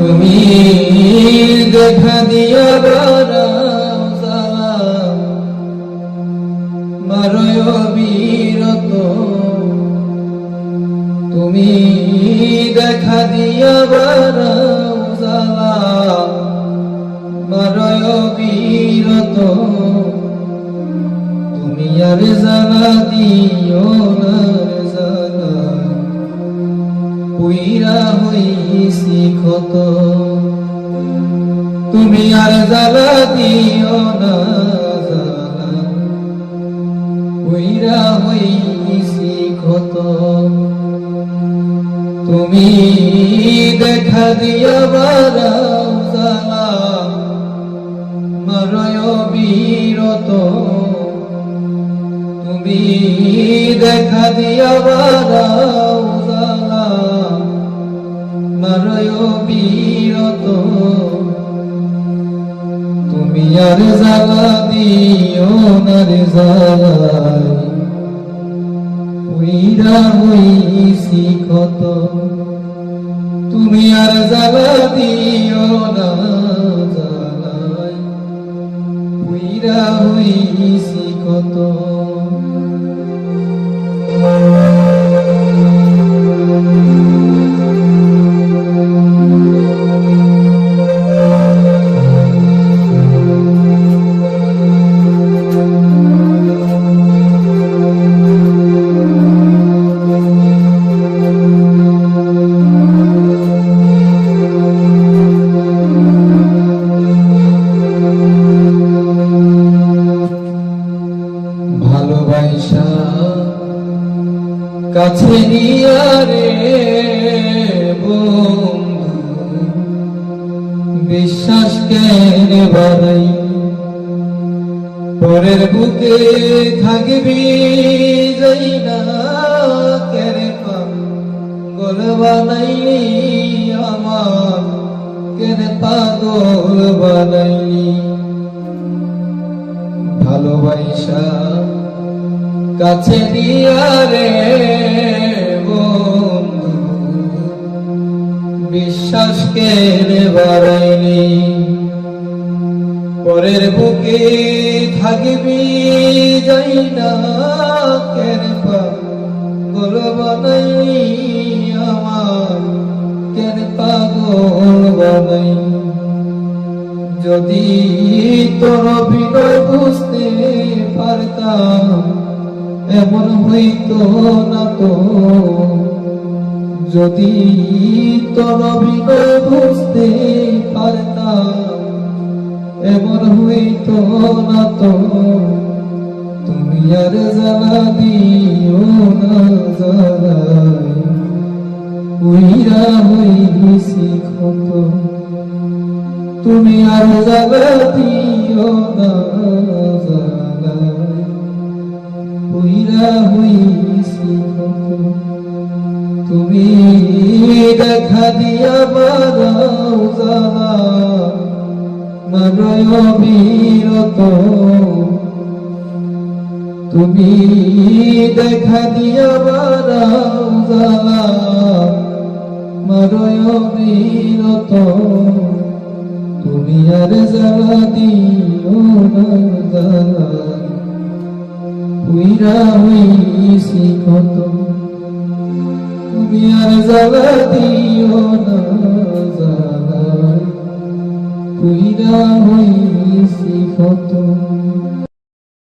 তুমি দেখা দিয়া মারয় বীরত, তুমি দেখা দিয়া মারয় বীরত, তুমি আর জানা দিও না জানা পুইরা হইছি ক্ষত, তুমি আর জ্বালা দিও না জ্বালা পুইরা হইছি ক্ষত। তুমি দেখা দিয়া বারাও জ্বালা মারয় বীরত, তুমি দেখা দিয়া বারাও জ্বালা মারয় বীরত, তুমি আর জ্বালা দিও না রে জ্বালাই পুইরা হইছি ক্ষত, তুমি আর জ্বালা দিও না জ্বালাই পুইরা হইছি ক্ষত। ভালোবাসা কাছে নিয়া রে বন্ধু বিশ্বাস কেন বাড়াই, পরের বুকে থাকবি যাই না কেন পাগল বানাইলি আমার, কেন পাগল বানাইলি। ভালোবাসা কাছে দিয়া রে বন্ধু বিশ্বাস কেনে বাড়াইলি, পরের বুকে থাকবি যাই না কেন পাগল বানাইলি আমার, কেন পাগল বানাইলি। যদি তোর বিনয় বুঝতে পারতাম এমন হইতো না তো, যদি তোর বিনয় বুঝতে পারতাম এমন হইতো না তো, তুমি আর জ্বালা দিও না জ্বালাই পুইরা হইছি ক্ষত, তুমি আর জ্বালা দিও না জ্বালাই পুইরা হইছি ক্ষত। তুমি দেখা দিয়া বারাও জ্বালা মারয় বীরত, তুমি দেখা দিয়া বারাও জ্বালা মারয় বীরত, তুমি আর জ্বালা দিও না জ্বালাই পুইরা হইছি ক্ষত, তুমি আর জ্বালা দিও না জ্বালাই পুইরা হইছি ক্ষত।